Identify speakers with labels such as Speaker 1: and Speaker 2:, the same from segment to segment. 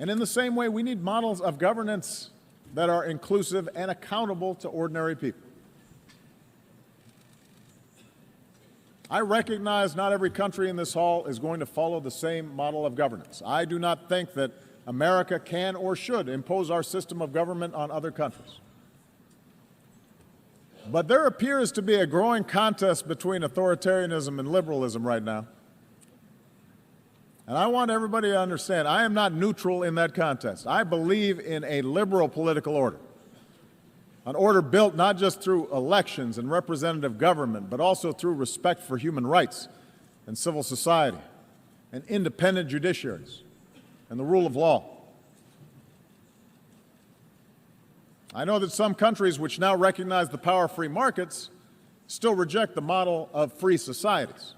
Speaker 1: And in the same way, we need models of governance that are inclusive and accountable to ordinary people. I recognize not every country in this hall is going to follow the same model of governance. I do not think that America can or should impose our system of government on other countries. But there appears to be a growing contest between authoritarianism and liberalism right now. And I want everybody to understand, I am not neutral in that contest. I believe in a liberal political order, an order built not just through elections and representative government, but also through respect for human rights and civil society and independent judiciaries and the rule of law. I know that some countries which now recognize the power of free markets still reject the model of free societies.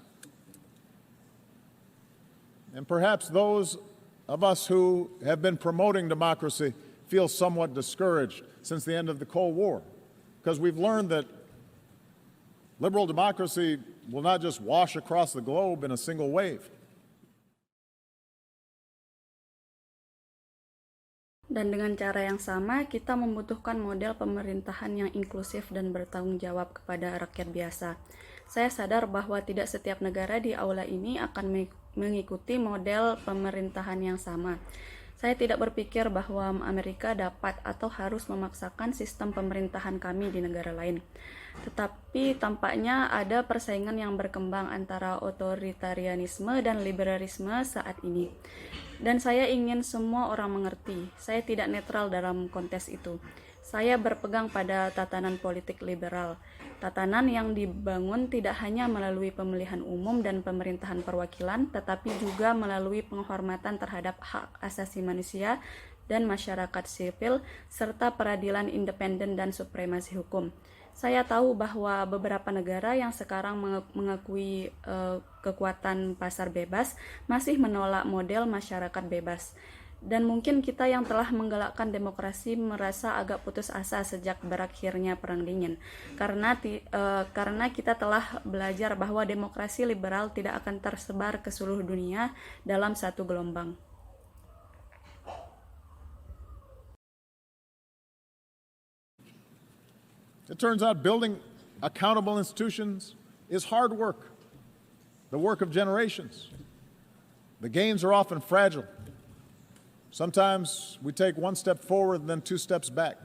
Speaker 1: And perhaps those of us who have been promoting democracy feel somewhat discouraged since the end of the Cold War, because we've learned that liberal democracy will not just wash across the globe in a single wave.
Speaker 2: Dan dengan cara yang sama, kita membutuhkan model pemerintahan yang inklusif dan bertanggung jawab kepada rakyat biasa. Saya sadar bahwa tidak setiap negara di aula ini akan mengikuti model pemerintahan yang sama. Saya tidak berpikir bahwa Amerika dapat atau harus memaksakan sistem pemerintahan kami di negara lain. Tetapi tampaknya ada persaingan yang berkembang antara otoritarianisme dan liberalisme saat ini. Dan saya ingin semua orang mengerti, saya tidak netral dalam kontes itu. Saya berpegang pada tatanan politik liberal, tatanan yang dibangun tidak hanya melalui pemilihan umum dan pemerintahan perwakilan, tetapi juga melalui penghormatan terhadap hak asasi manusia dan masyarakat sipil, serta peradilan independen dan supremasi hukum. Saya tahu bahwa beberapa negara yang sekarang mengakui kekuatan pasar bebas masih menolak model masyarakat bebas. Dan mungkin kita yang telah menggalakkan demokrasi merasa agak putus asa sejak berakhirnya Perang Dingin. Karena kita telah belajar bahwa demokrasi liberal tidak akan tersebar ke seluruh dunia dalam satu gelombang.
Speaker 1: It turns out building accountable institutions is hard work, the work of generations. The gains are often fragile. Sometimes we take one step forward and then two steps back.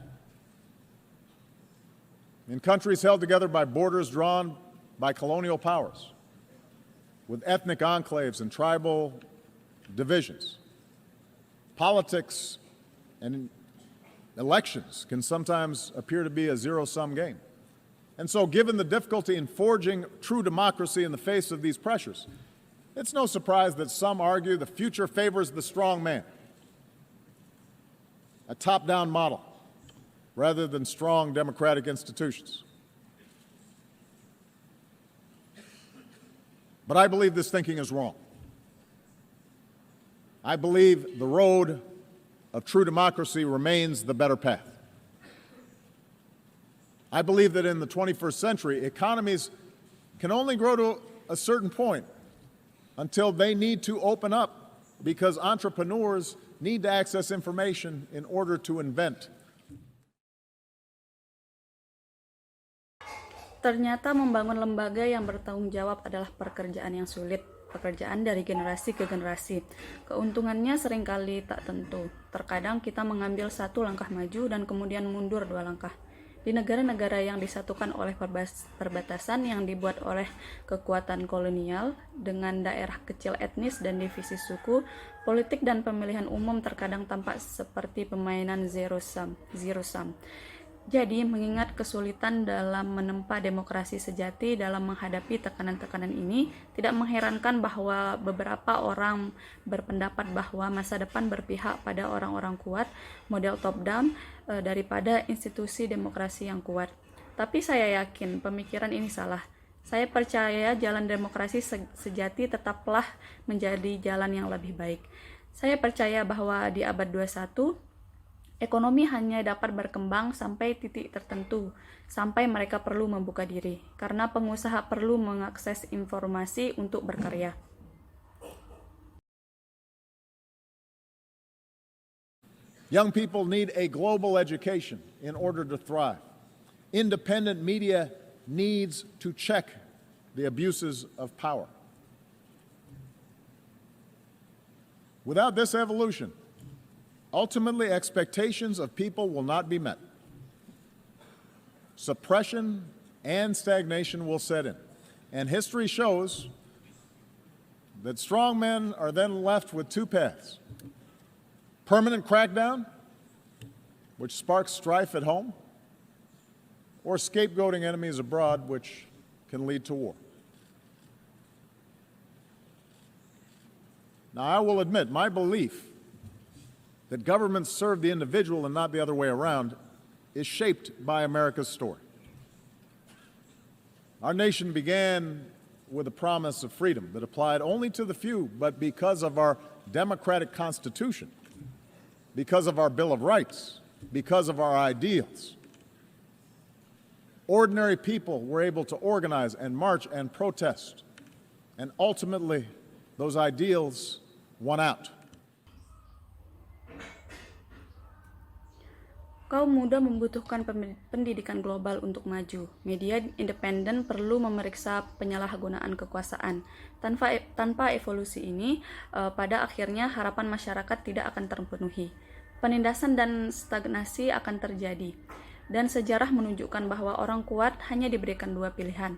Speaker 1: In countries held together by borders drawn by colonial powers, with ethnic enclaves and tribal divisions, politics and elections can sometimes appear to be a zero-sum game. And so, given the difficulty in forging true democracy in the face of these pressures, it's no surprise that some argue the future favors the strong man, a top-down model, rather than strong democratic institutions. But I believe this thinking is wrong. I believe the road of true democracy remains the better path. I believe that in the 21st century, economies can only grow to a certain point until they need to open up, because entrepreneurs need to access information in order to invent.
Speaker 2: Ternyata membangun lembaga yang bertanggung jawab adalah pekerjaan yang sulit, pekerjaan dari generasi ke generasi. Keuntungannya seringkali tak tentu. Terkadang kita mengambil satu langkah maju dan kemudian mundur dua langkah. Di negara-negara yang disatukan oleh perbatasan yang dibuat oleh kekuatan kolonial dengan daerah kecil etnis dan divisi suku, politik dan pemilihan umum terkadang tampak seperti permainan zero sum. Jadi, mengingat kesulitan dalam menempa demokrasi sejati dalam menghadapi tekanan-tekanan ini, tidak mengherankan bahwa beberapa orang berpendapat bahwa masa depan berpihak pada orang-orang kuat, model top-down, daripada institusi demokrasi yang kuat. Tapi saya yakin pemikiran ini salah. Saya percaya jalan demokrasi sejati tetaplah menjadi jalan yang lebih baik. Saya percaya bahwa di abad 21, ekonomi hanya dapat berkembang sampai titik tertentu, sampai mereka perlu membuka diri, karena pengusaha perlu mengakses informasi untuk berkarya.
Speaker 1: Young people need a global education in order to thrive. Independent media needs to check the abuses of power. Without this evolution, ultimately expectations of people will not be met. Suppression and stagnation will set in. And history shows that strong men are then left with two paths: permanent crackdown, which sparks strife at home, or scapegoating enemies abroad, which can lead to war. Now, I will admit, my belief that governments serve the individual and not the other way around is shaped by America's story. Our nation began with a promise of freedom that applied only to the few, but because of our democratic Constitution, because of our Bill of Rights, because of our ideals, ordinary people were able to organize and march and protest, and ultimately those ideals won out.
Speaker 2: Kaum muda membutuhkan pendidikan global untuk maju. Media independen perlu memeriksa penyalahgunaan kekuasaan. Tanpa evolusi ini, pada akhirnya harapan masyarakat tidak akan terpenuhi. Penindasan dan stagnasi akan terjadi. Dan sejarah menunjukkan bahwa orang kuat hanya diberikan dua pilihan: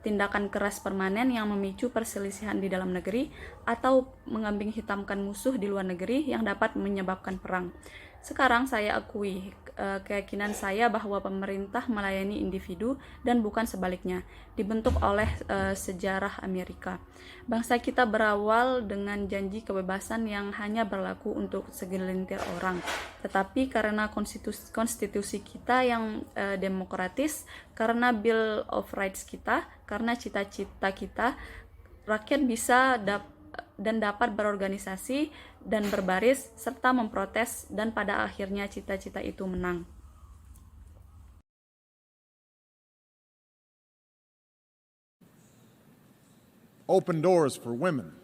Speaker 2: tindakan keras permanen yang memicu perselisihan di dalam negeri, atau mengambing hitamkan musuh di luar negeri yang dapat menyebabkan perang. Sekarang saya akui keyakinan saya bahwa pemerintah melayani individu dan bukan sebaliknya, dibentuk oleh sejarah Amerika. Bangsa kita berawal dengan janji kebebasan yang hanya berlaku untuk segelintir orang. Tetapi karena konstitusi kita yang demokratis, karena Bill of Rights kita, karena cita-cita kita, rakyat bisa dan dapat berorganisasi dan berbaris serta memprotes, dan pada akhirnya cita-cita itu menang.
Speaker 1: Open doors for women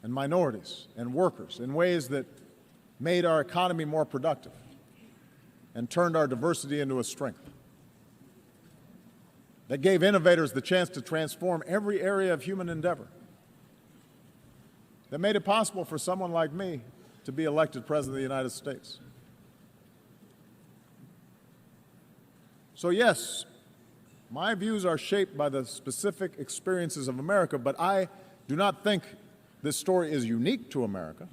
Speaker 1: and minorities and workers in ways that made our economy more productive and turned our diversity into a strength. That gave innovators the chance to transform every area of human endeavor. That made it possible for someone like me to be elected President of the United States. So yes, my views are shaped by the specific experiences of America, but I do not think this story is unique to America.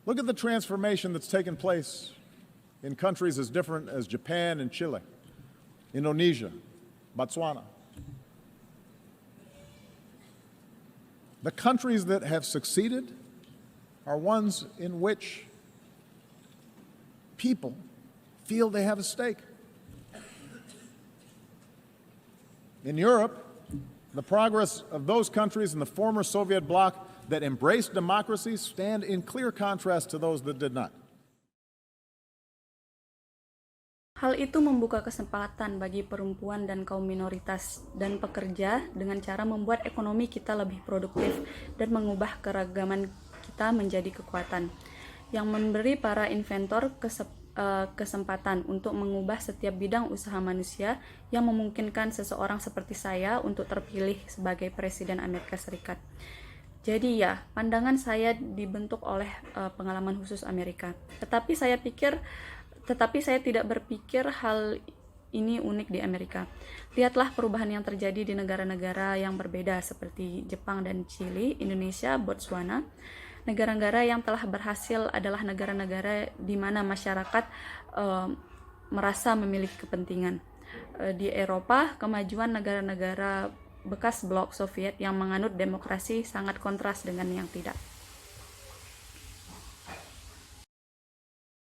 Speaker 1: Look at the transformation that's taken place in countries as different as Japan and Chile, Indonesia, Botswana. The countries that have succeeded are ones in which people feel they have a stake. In Europe, the progress of those countries in the former Soviet bloc that embraced democracy stand in clear contrast to those that did not.
Speaker 2: Hal itu membuka kesempatan bagi perempuan dan kaum minoritas dan pekerja dengan cara membuat ekonomi kita lebih produktif dan mengubah keragaman kita menjadi kekuatan, yang memberi para inventor kesempatan untuk mengubah setiap bidang usaha manusia, yang memungkinkan seseorang seperti saya untuk terpilih sebagai Presiden Amerika Serikat. Jadi ya, pandangan saya dibentuk oleh pengalaman khusus Amerika. Tetapi saya tidak berpikir hal ini unik di Amerika. Lihatlah perubahan yang terjadi di negara-negara yang berbeda seperti Jepang dan Chili, Indonesia, Botswana. Negara-negara yang telah berhasil adalah negara-negara di mana masyarakat merasa memiliki kepentingan. Di Eropa, kemajuan negara-negara bekas blok Soviet yang menganut demokrasi sangat kontras dengan yang tidak.